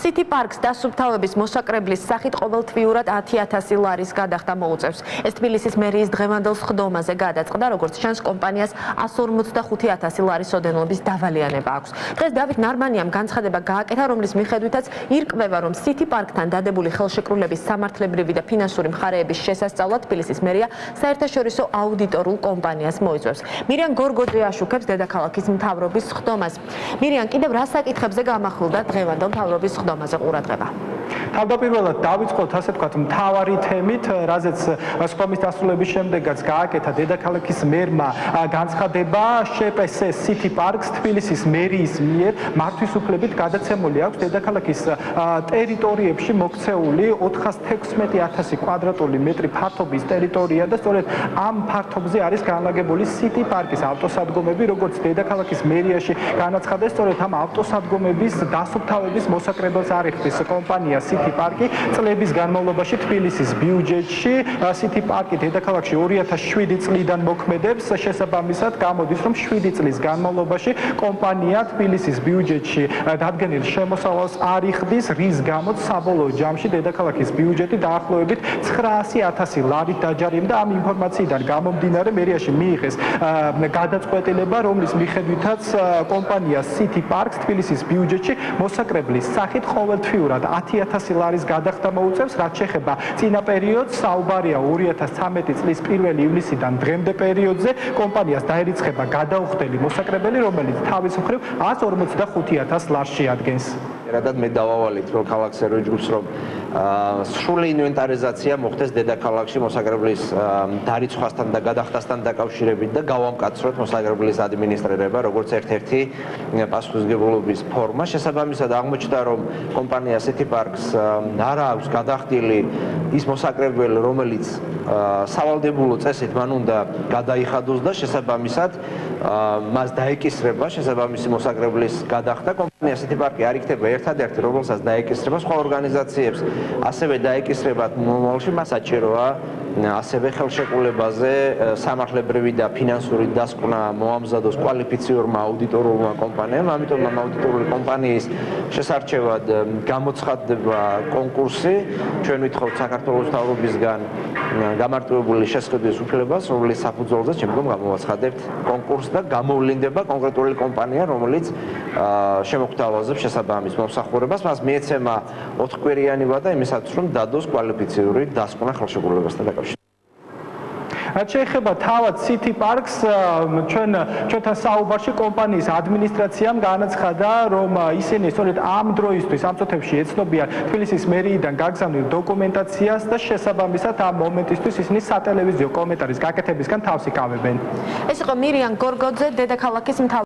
City Parks დასუფთავების მოსაკრებლის სახით ყოველთვიურად 10,000 ლარის გადახდა მოუწევს. ეს თბილისის მერიის დღევანდელ სხდომაზე გადაწყდა, როგორც ჩანს, კომპანიას 145,000 ლარის ოდენობის დავალიანება აქვს. დღეს დავით ნარმანიამ განცხადება გააკეთა, რომლის მიხედვითაც ირკვევა, რომ City Park-თან დადებული ხელშეკრულების სამართლებრივი და ფინანსური მხარეების შესასწავლად თბილისის მერია საერთაშორისო აუდიტორულ კომპანიას მოიწვევს. მირიან გორგოძე აშუქებს დედაქალაქის მთავრობის სხდომას. მირიან, კიდევ რა საკითხებზე გამახვილდა დღევანდელ მთავრობის სხდომაზე ყურადღება? თავდაპირველად დავიწყოთ ასე ვთქვათ მთავარი თემით, რაზეც სხდომის დასრულების შემდეგაც გააკეთა დედაქალაქის მერმა განცხადება, შეპესე City Parks თბილისის მერიის მიერ მართვის უფლებით გადაცემული აქვს დედაქალაქის ტერიტორიებში მოქცეული 416,000 კვადრატული მეტრი ფართობის ტერიტორია და სწორედ ამ ფართობზე არის განლაგებული City Park-ის ავტოსადგომები, როგორც დედაქალაქის მერიაში განაცხადეს, სწორედ ამ ავტოსადგომების დასუფთავების მოსაკრებელს არიხდის კომპანია City Park-ი წლების განმავლობაში თბილისის ბიუჯეტში City Park-ი დედაქალაქში 2007 წლიდან მოქმედებს, შესაბამისად გამოდის, რომ 7 წლის განმავლობაში კომპანია თბილისის ბიუჯეტში დადგენილ შემოსავალს არიხდის, რის გამოც საბოლოო ჯამში დედაქალაქის ბიუჯეტი დაახლოებით 900,000 ლარით დაჯარიმდა. ამ ინფორმაციიდან გამომდინარე მერიაში მიიღეს გადაწყვეტილება, რომლის მიხედვითაც კომპანია City Parks თბილისის ბიუჯეტში მოსაკრებლის სახით ყოველთვიურად 10,000 ლარის გადახდა მოუწევს, რაც შეეხება წინა პერიოდს, საუბარია 2013 წლის 1 ივლისიდან დღემდე პერიოდზე. კომპანიას დაერიცხება გადაუხდელი მოსაკრებელი, რომელიც თავის მხრივ 145,000 ლარს შეადგენს. რადგან მე დავავალით რომ ქალაქს ეროჯგუფს რომ სრული ინვენტარიზაცია მოხდეს დედაქალაქში მოსაკრებლის დარიცხვასთან და გადახდასთან დაკავშირებით და გავამკაცროთ მოსაკრებლის ადმინისტრირება როგორც ერთ-ერთი პასუხისმგებლობის ფორმა. შესაბამისად აღმოჩნდა რომ კომპანია City Parks არ აქვს გადახდილი ის მოსაკრებელი, რომელიც სავალდებულო წესით მან უნდა გადაიხადოს და შესაბამისად მას დაეკისრება შესაბამისი მოსაკრებლის გადახდა. კომპანია City Park-ი არ იქნება ერთადერთი, რომელსაც დაეკისრება, სხვა ორგანიზაციებს ასევე დაეკისრება მომავალში. მას საჭიროა ასევე ხელშეკრულებაზე სამართლებრივი და ფინანსური დასკვნა მოამზადოს კვალიფიციურმა აუდიტორულმა კომპანიამ. ამიტომ ამ აუდიტორული კომპანიის შესარჩევად გამოცხადდება კონკურსი. ჩვენ ვითხოვთ საქართველოს მთავრობისგან გამარტივებული შესყიდვის უფლებას, რომლის საფუძველზე შემდგომ გამოვაცხადებთ კონკურსს და გამოვლინდება კონკრეტული კომპანია, რომელიც შემოგვთავაზებს შესაბამის მომსახურებას. მას მიეცემა 4 კვირიანი ვადა იმისათვის, რომ დადოს კვალიფიციური დასკვნა ხელშეკრულებასთან დაკავშირებით. რაც შეეხება თავად City Parks, ჩვენთან საუბარში კომპანიის ადმინისტრაციამ განაცხადა, რომ ისინი სწორედ ამ დროისთვის ამ წუთებში ეცნობიან თბილისის მერიიდან გაგზავნილ დოკუმენტაციას და შესაბამისად ამ მომენტისთვის ისინი სატელევიზიო კომენტარის გაკეთებისგან თავს იკავებენ. ეს იყო მირიან გორგოძე, დედაქალაქის